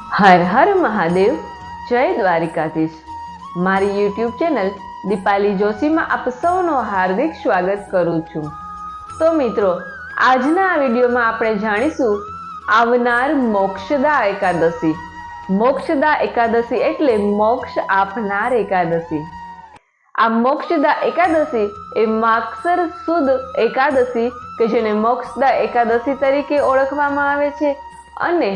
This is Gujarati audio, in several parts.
હર હર મહાદેવ, જય દ્વારિકાધીશ। મારી યુટ્યુબ ચેનલ દીપાલી જોશીમાં આપ સૌનું હાર્દિક સ્વાગત કરું છું। તો મિત્રો, આજના આ વિડીયોમાં આપણે જાણીશું આવનાર મોક્ષદા એકાદશી। મોક્ષદા એકાદશી એટલે મોક્ષ આપનાર એકાદશી। આ મોક્ષદા એકાદશી એ માગસર સુદ એકાદશી કે જેને મોક્ષદા એકાદશી તરીકે ઓળખવામાં આવે છે। અને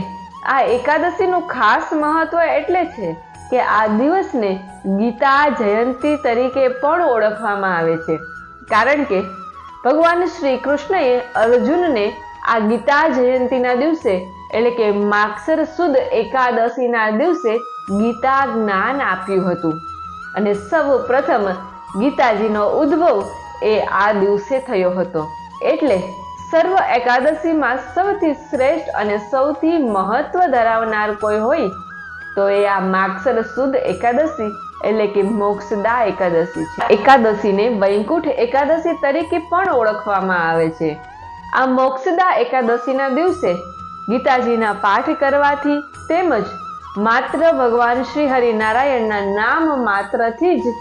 આ એકાદશીનું ખાસ મહત્વ એટલે છે કે આ દિવસને ગીતા જયંતી તરીકે પણ ઓળખવામાં આવે છે, કારણ કે ભગવાન શ્રી કૃષ્ણએ અર્જુનને આ ગીતા જયંતીના દિવસે એટલે કે માગસર સુદ એકાદશીના દિવસે ગીતા જ્ઞાન આપ્યું હતું। અને સૌ પ્રથમ ગીતાજીનો ઉદ્ભવ એ આ દિવસે થયો હતો। એટલે સર્વ એકાદશીમાં સૌથી શ્રેષ્ઠ અને સૌથી મહત્વ ધરાવનાર કોઈ હોય તો એ આ માગસર સુદ એકાદશી એટલે કે મોક્ષદા એકાદશી છે। એકાદશીને વૈકુંઠ એકાદશી તરીકે પણ ઓળખવામાં આવે છે। આ મોક્ષદા એકાદશીના દિવસે ગીતાજીના પાઠ કરવાથી તેમજ માત્ર ભગવાન શ્રી હરિનારાયણના નામ માત્રથી જ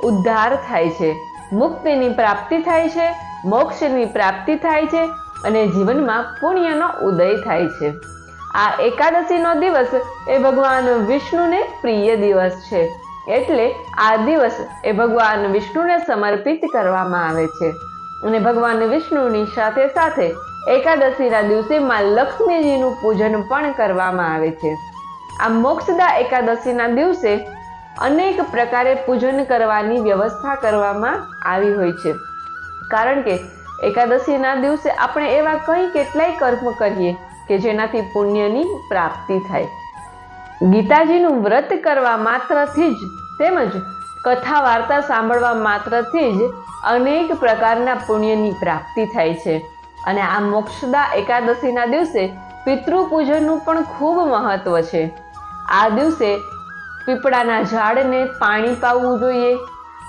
ઉદ્ધાર થાય છે, મુક્તિની પ્રાપ્તિ થાય છે, મોક્ષની પ્રાપ્તિ થાય છે અને જીવનમાં પુણ્યનો ઉદય થાય છે। આ એકાદશીનો દિવસ એ ભગવાન વિષ્ણુને પ્રિય દિવસ છે, એટલે આ દિવસ એ ભગવાન વિષ્ણુને સમર્પિત કરવામાં આવે છે। અને ભગવાન વિષ્ણુની સાથે સાથે એકાદશીના દિવસે માં લક્ષ્મીજીનું પૂજન પણ કરવામાં આવે છે। આ મોક્ષદા એકાદશીના દિવસે અનેક પ્રકારે પૂજન કરવાની વ્યવસ્થા કરવામાં આવી હોય છે, કારણ કે એકાદશીના દિવસે આપણે એવા કેટલાય કર્મ કરીએ કે જેનાથી પુણ્યની પ્રાપ્તિ થાય। ગીતાજીનું વ્રત કરવા માત્રથી જ તેમજ કથા વાર્તા સાંભળવા માત્રથી જ અનેક પ્રકારના પુણ્યની પ્રાપ્તિ થાય છે। અને આ મોક્ષદા એકાદશીના દિવસે પિતૃ પૂજનનું પણ ખૂબ મહત્વ છે। આ દિવસે પીપળાના ઝાડને પાણી પાવું જોઈએ,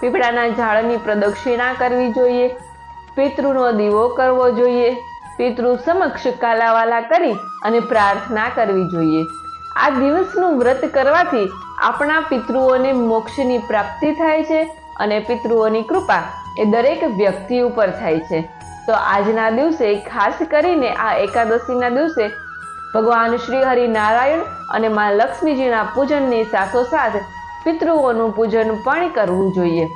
પીપળાના ઝાડની પ્રદક્ષિણા કરવી જોઈએ, પિતૃનો દીવો કરવો જોઈએ, પિતૃ સમક્ષ કાલાવાલા કરી અને પ્રાર્થના કરવી જોઈએ। આ દિવસનું વ્રત કરવાથી આપણા પિતૃઓને મોક્ષની પ્રાપ્તિ થાય છે અને પિતૃઓની કૃપા એ દરેક વ્યક્તિ ઉપર થાય છે। તો આજના દિવસે ખાસ કરીને આ એકાદશીના દિવસે ભગવાન શ્રી હરિનારાયણ અને મા લક્ષ્મીજીના પૂજનની સાથોસાથ પિતૃઓનું પૂજન પણ કરવું જોઈએ।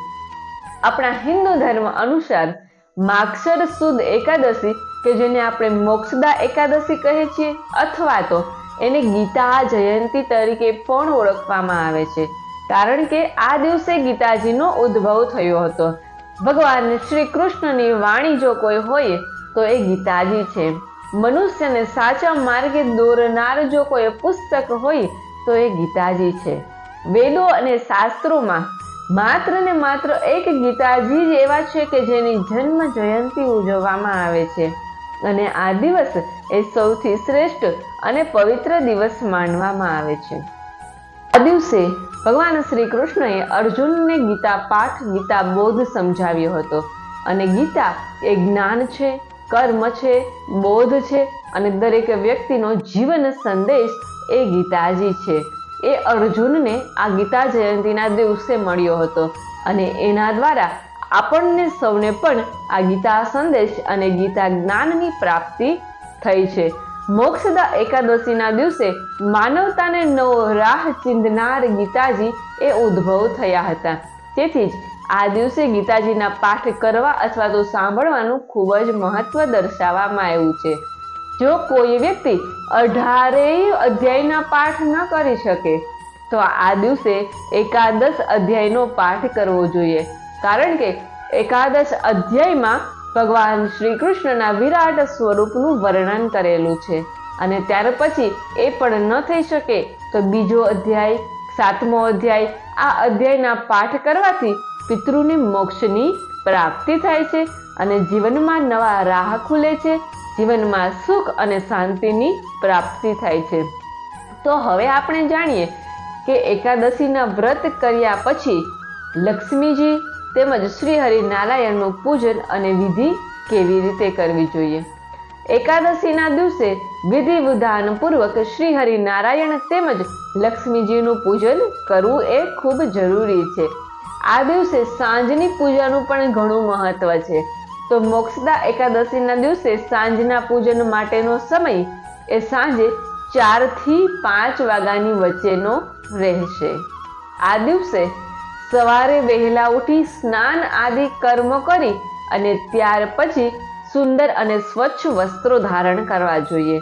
આપણા હિન્દુ ધર્મ અનુસાર માગસર સુદ એકાદશી કે જેને આપણે મોક્ષદા એકાદશી કહીએ છીએ અથવા તો એને ગીતા જયંતી તરીકે પણ ઓળખવામાં આવે છે, કારણ કે આ દિવસે ગીતાજીનો ઉદ્ભવ થયો હતો। ભગવાન શ્રી કૃષ્ણની વાણી જો કોઈ હોય તો એ ગીતાજી છે। મનુષ્યને સાચા માર્ગે દોરનાર જો કોઈ પુસ્તક હોય તો એ ગીતાજી છે। વેદો અને શાસ્ત્રોમાં માત્ર ને માત્ર એક ગીતાજી જ એવા છે કે જેની જન્મ જયંતી ઉજવવામાં આવે છે, અને આ દિવસ એ સૌથી શ્રેષ્ઠ અને પવિત્ર દિવસ માનવામાં આવે છે। આ દિવસે ભગવાન શ્રી કૃષ્ણએ અર્જુનને ગીતા પાઠ ગીતા બોધ સમજાવ્યો હતો, અને ગીતા એ જ્ઞાન છે, કર્મ છે, બોધ છે અને દરેક વ્યક્તિનો જીવન સંદેશ એ ગીતાજી છે। એ અર્જુનને આ ગીતા જયંતીના દિવસે મળ્યો હતો અને એના દ્વારા આપણને સૌને પણ આ ગીતા સંદેશ અને ગીતા જ્ઞાનની પ્રાપ્તિ થઈ છે। મોક્ષદા એકાદશીના દિવસે માનવતાને નવો રાહ ચીંધનાર ગીતાજી એ ઉદ્ભવ થયા હતા, તેથી જ આ દિવસે ગીતાજીના પાઠ કરવા અથવા તો સાંભળવાનું ખૂબ જ મહત્વ દર્શાવવામાં આવ્યું છે। જો કોઈ વ્યક્તિ 18 અધ્યાયના પાઠ ન કરી શકે તો આ દિવસે એકાદશ અધ્યાયનો પાઠ કરવો જોઈએ, કારણ કે એકાદશ અધ્યાયમાં ભગવાન શ્રી કૃષ્ણના વિરાટ સ્વરૂપનું વર્ણન કરેલું છે, અને ત્યાર પછી એ પણ ન થઈ શકે તો બીજો અધ્યાય, 7મો અધ્યાય, આ અધ્યાયના પાઠ કરવાથી પિતૃને મોક્ષની પ્રાપ્તિ થાય છે અને જીવનમાં નવા રાહ ખુલે છે, જીવનમાં સુખ અને શાંતિની પ્રાપ્તિ થાય છે। તો હવે આપણે જાણીએ કે એકાદશીના વ્રત કર્યા પછી લક્ષ્મીજી તેમજ શ્રી હરિનારાયણનું પૂજન અને વિધિ કેવી રીતે કરવી જોઈએ। એકાદશીના દિવસે વિધિ વિધાન પૂર્વક શ્રી હરિનારાયણ તેમજ લક્ષ્મીજીનું પૂજન કરવું એ ખૂબ જરૂરી છે. આ દિવસે સાંજની પૂજાનું પણ ઘણું મહત્વ છે. તો મોક્ષદા એકાદશીના દિવસે સાંજના પૂજન માટેનો સમય એ સાંજે 4 થી 5 વાગ્યાની વચ્ચેનો રહેશે. આ દિવસે સવારે વહેલા ઉઠી સ્નાન આદિ કર્મ કરી અને ત્યાર પછી સુંદર અને સ્વચ્છ વસ્ત્રો ધારણ કરવા જોઈએ.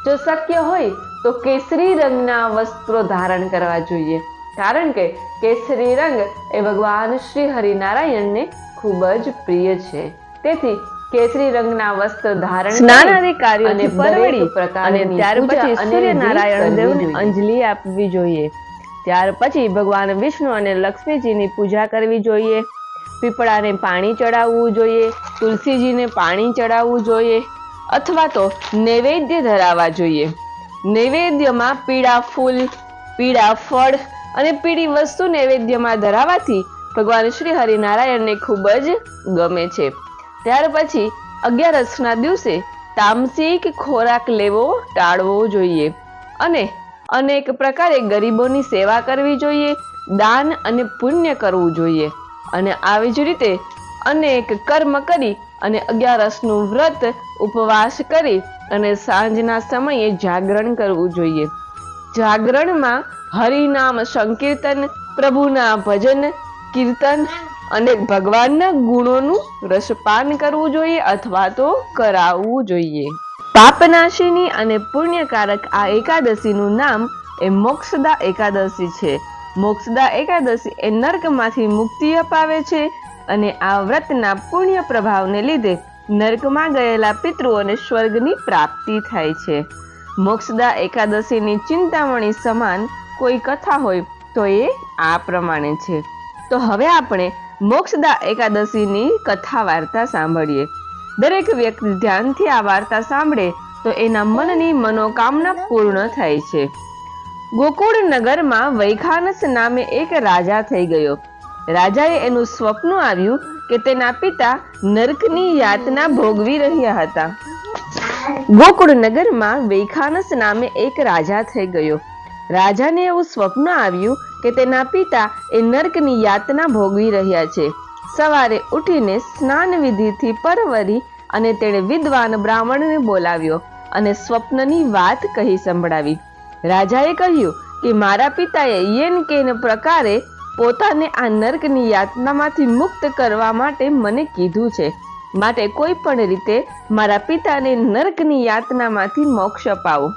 જો શક્ય હોય તો કેસરી રંગના વસ્ત્રો ધારણ કરવા જોઈએ, કારણ કે કેસરી રંગ એ ભગવાન શ્રી હરિનારાયણને ખૂબ જ પ્રિય છે. તેથી કેસરી રંગના વસ્ત્ર ધારણ સ્નાન આદિ કાર્યોથી પરવડી અને ત્યાર પછી સૂર્યનારાયણ દેવને અંજલિ આપવી જોઈએ. ત્યાર પછી ભગવાન વિષ્ણુ અને લક્ષ્મીજીની પૂજા કરવી જોઈએ. પીપળાને પાણી ચડાવવું જોઈએ, તુલસીજીને પાણી ચડાવવું જોઈએ અથવા તો નૈવેદ્ય ધરાવવા જોઈએ. નૈવેદ્યમાં પીળા ફૂલ, પીળા ફળ અને પીળી વસ્તુ નૈવેદ્યમાં ધરાવવાથી ભગવાન શ્રી હરિનારાયણને ખૂબ જ ગમે છે. ત્યાર પછી 11ના દિવસે તામસિક ખોરાક લેવો ટાળવો જોઈએ અને અનેક પ્રકારે ગરીબોની સેવા કરવી જોઈએ, દાન અને પુણ્ય કરવું જોઈએ. અને આવી જ રીતે અનેક કર્મ કરી અને 11નું વ્રત ઉપવાસ કરી અને સાંજના સમયે જાગરણ કરવું જોઈએ. જાગરણમાં હરિનામ સંકીર્તન, પ્રભુના ભજન કીર્તન અને ભગવાનના ગુણોનું રસપાન કરવું જોઈએ અથવા તો કરાવવું જોઈએ. પાપનાશીની અને પુણ્યકારક આ એકાદશીનું નામ એ મોક્ષદા એકાદશી છે. મોક્ષદા એકાદશી એ નર્કમાંથી મુક્તિ અપાવે છે અને આ વ્રતના પુણ્ય પ્રભાવને લીધે નર્કમાં ગયેલા પિતૃઓને સ્વર્ગની પ્રાપ્તિ થાય છે. મોક્ષદા એકાદશીની ચિંતામણી સમાન કોઈ કથા હોય તો એ આ પ્રમાણે છે. તો હવે આપણે મોક્ષદા એકાદશીની કથા વાર્તા સાંભળીએ. દરેક વ્યક્તિ ધ્યાનથી આ વાર્તા સાંભળે તો એના મનની મનોકામના પૂર્ણ થાય છે. ગોકુળ નગરમાં વૈખાનસ નામે એક રાજા થઈ ગયો. રાજાએ એનું સ્વપ્ન આવ્યું કે તેના પિતા નરકની યાતના ભોગવી રહ્યા હતા. ગોકુળ નગરમાં વૈખાનસ નામે એક રાજા થઈ ગયો. રાજાને એવું સ્વપ્ન આવ્યું કે તેના પિતા એ નરકની યાતના ભોગવી રહ્યા છે. સવારે ઉઠીને સ્નાન વિધિથી પરવરી અને તેણે વિદ્વાન બ્રાહ્મણને બોલાવ્યો અને સ્વપ્નની વાત કહી સંભળાવી. રાજાએ કહ્યું કે મારા પિતાએ યેન કેન પ્રકારે પોતાને આ નર્કની યાતનામાંથી મુક્ત કરવા માટે મને કીધું છે. માટે કોઈ પણ રીતે મારા પિતાને નર્કની યાતનામાંથી મોક્ષ અપાવો.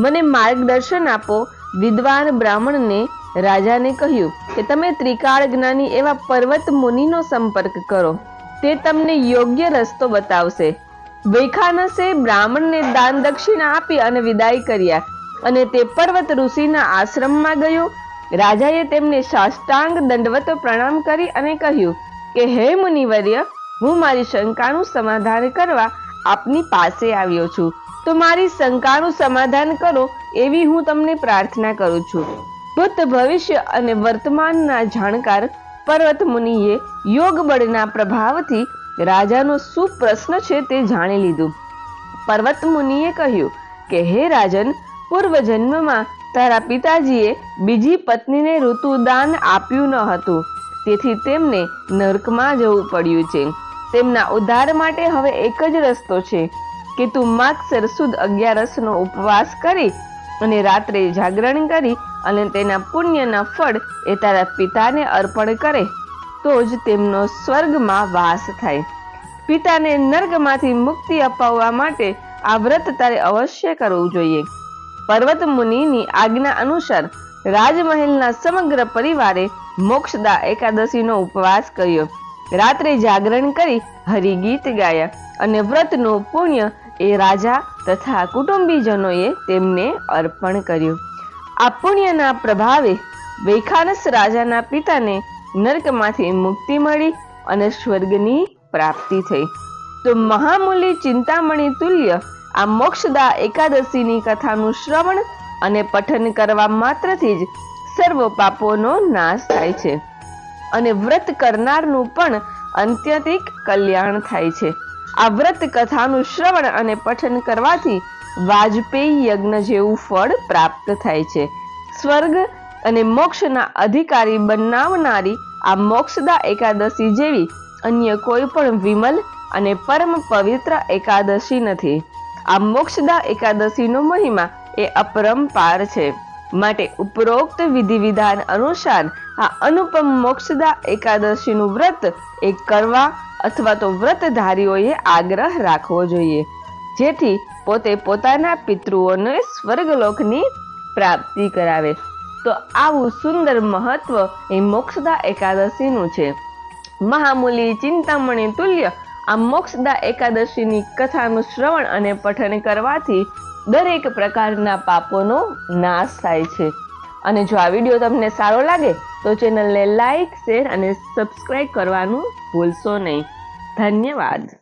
મને માર્ગદર્શન આપો. વિદ્વાન બ્રાહ્મણને રાજાને કહ્યું કે તમે ત્રિકાળ જ્ઞાની એવા પર્વત મુનિનો સંપર્ક કરો, તે તમને યોગ્ય રસ્તો બતાવશે. વૈખાનસે બ્રાહ્મણને દાન દક્ષિણા આપી અને વિદાય કર્યા અને તે પર્વત ઋષિના આશ્રમમાં ગયો. રાજાએ તેમને સાષ્ટાંગ દંડવત પ્રણામ કરી અને કહ્યું કે હે મુનિવર્ય, હું મારી શંકાનું સમાધાન કરવા આપની પાસે આવ્યો છું, તો મારી શંકાનું સમાધાન કરો એવી હું તમને પ્રાર્થના કરું છું. ભૂત ભવિષ્ય અને વર્તમાનના જાણકાર પર્વત મુનિએ યોગ બળના પ્રભાવથી રાજાનો શું પ્રશ્ન છે તે જાણી લીધું. પર્વત મુનિએ કહ્યું કે હે રાજન, પૂર્વ જન્મમાં તારા પિતાજીએ બીજી પત્નીને ઋતુદાન આપ્યું ન હતું, તેથી તેમને નરકમાં જવું પડ્યું છે. તેમના ઉદ્ધાર માટે હવે એક જ રસ્તો છે કે તું માગસર સુદ 11નો ઉપવાસ કરી અને રાત્રે જાગરણ કરી અને તેના પુણ્યના ફળ એ તારા પિતાને અર્પણ કરે તો જ તેમનો સ્વર્ગમાં વાસ થાય. પિતાને નર્કમાંથી મુક્તિ અપાવવા માટે આ વ્રત તારે અવશ્ય કરવું જોઈએ. પર્વત મુનિની આજ્ઞા અનુસાર રાજમહેલના સમગ્ર પરિવારે મોક્ષદા એકાદશીનો ઉપવાસ કર્યો. રાત્રે જાગરણ કરી હરિગીત ગાયા અને વ્રતનું પુણ્ય એ રાજા તથા કુટુંબીજનોએ તેમને અર્પણ કર્યું. આ પુણ્યના પ્રભાવે વૈખાનસ રાજાના પિતાને નરકમાંથી મુક્તિ મળી અને સ્વર્ગની પ્રાપ્તિ થઈ. તો મહામૂલી ચિંતામણી તુલ્ય આ મોક્ષદા એકાદશીની કથાનું શ્રવણ અને પઠન કરવા માત્રથી જ સર્વ પાપોનો નાશ થાય છે અને વ્રત કરનારનું પણ અત્યંતિક કલ્યાણ થાય છે. આ વ્રત કથાનું શ્રવણ અને પઠન કરવાથી વાજપેયી યજ્ઞ જેવું ફળ પ્રાપ્ત થાય છે. સ્વર્ગ અને મોક્ષના અધિકારી બનાવનારી આ મોક્ષદા એકાદશી જેવી અન્ય કોઈ પણ વિમલ અને પરમ પવિત્ર એકાદશી નથી. આ મોક્ષદા એકાદશીનો મહિમા એ અપરંપાર છે. માટે ઉપરોક્ત વિધિ વિધાન અનુસાર આ અનુપમ મોક્ષદા એકાદશીનું વ્રત એ કરવા અથવા તો વ્રતધારીઓએ આગ્રહ રાખવો જોઈએ, જેથી પોતે પોતાના પિતૃઓને સ્વર્ગલોકની પ્રાપ્તિ કરાવે. તો આવું સુંદર મહત્વ એ મોક્ષદા એકાદશીનું છે. મહામૂલી ચિંતામણી તુલ્ય આ મોક્ષદા એકાદશીની કથાનું શ્રવણ અને પઠન કરવાથી દરેક પ્રકારના પાપોનો નાશ થાય છે. અને જો આ વિડીયો તમને સારો લાગે તો ચેનલને લાઈક, શેર અને સબસ્ક્રાઇબ કરવાનું ભૂલશો નહીં. ધન્યવાદ.